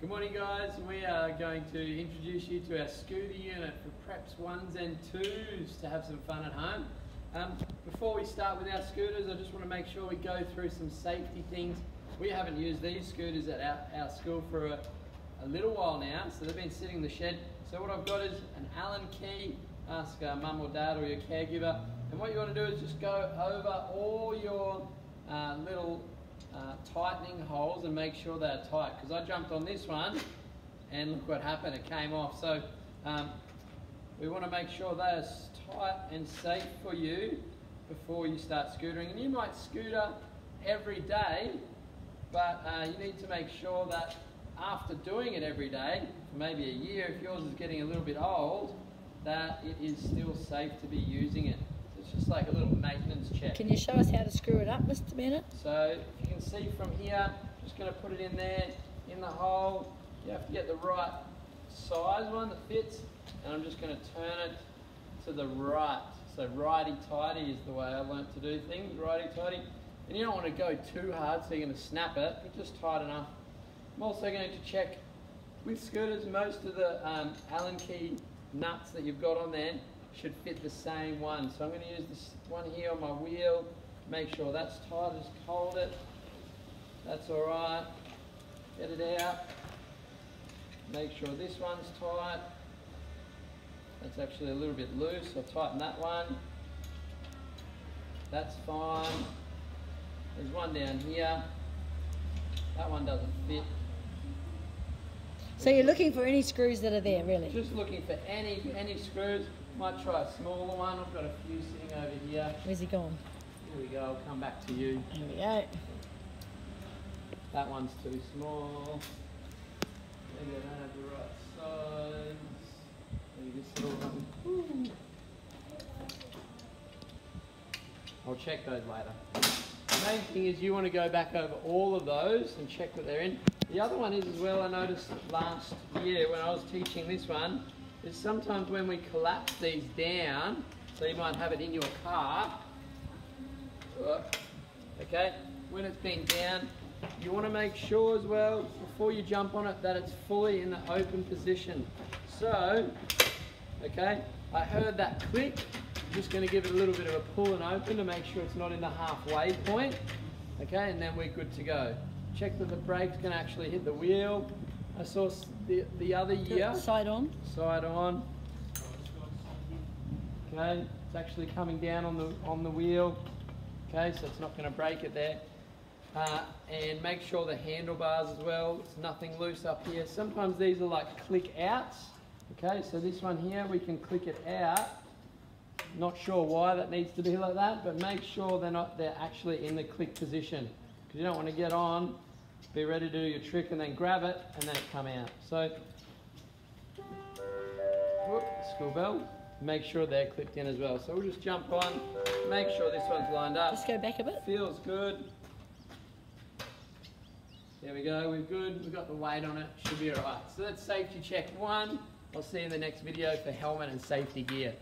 Good morning guys, we are going to introduce you to our scooter unit for preps 1s and 2s to have some fun at home. Before we start with our scooters, I just want to make sure we go through some safety things. We haven't used these scooters at our school for a little while now, so they've been sitting in the shed. So what I've got is an Allen key. Ask mum or dad or your caregiver, and what you want to do is just go over all your little tightening holes and make sure they're tight, because I jumped on this one and look what happened, it came off. So we want to make sure they're tight and safe for you before you start scootering. And you might scooter every day, but you need to make sure that after doing it every day, for maybe a year, if yours is getting a little bit old, that it is still safe to be using it. It's just like a little maintenance check. Can you show us how to screw it up, Mr. Bennett? So if you can see from here, just going to put it in there, in the hole. You have to get the right size one that fits, and I'm just going to turn it to the right. So righty-tighty is the way I learnt to do things, righty-tighty. And you don't want to go too hard so you're going to snap it, but just tight enough. I'm also going to check with scooters, most of the Allen key nuts that you've got on there should fit the same one. So I'm going to use this one here on my wheel, make sure that's tight, just hold it, that's alright, get it out, make sure this one's tight, that's actually a little bit loose, so tighten that one, that's fine. There's one down here, that one doesn't fit. So you're looking for any screws that are there, really? Just looking for any screws. Might try a smaller one. I've got a few sitting over here. Where's he gone? Here we go. I'll come back to you. Here we go. That one's too small. Maybe I don't have the right size. Maybe this little one. Ooh. I'll check those later. The main thing is you want to go back over all of those and check that they're in. The other one is as well, I noticed last year when I was teaching this one, is sometimes when we collapse these down, so you might have it in your car, okay, when it's been down, you want to make sure as well, before you jump on it, that it's fully in the open position. So, okay, I heard that click, I'm just going to give it a little bit of a pull and open to make sure it's not in the halfway point, okay, and then we're good to go. Check that the brakes can actually hit the wheel. I saw the other year. Side on. Side on. Okay, it's actually coming down on the wheel. Okay, so it's not going to break it there. And make sure the handlebars as well. There's nothing loose up here. Sometimes these are like click outs. Okay, so this one here we can click it out. Not sure why that needs to be like that, but make sure they're actually in the click position. Because you don't want to get on, be ready to do your trick and then grab it and then it come out. So, whoop, school bell, make sure they're clipped in as well. So we'll just jump on, make sure this one's lined up. Just go back a bit. Feels good. There we go, we're good. We've got the weight on it, should be alright. So that's safety check 1. I'll see you in the next video for helmet and safety gear.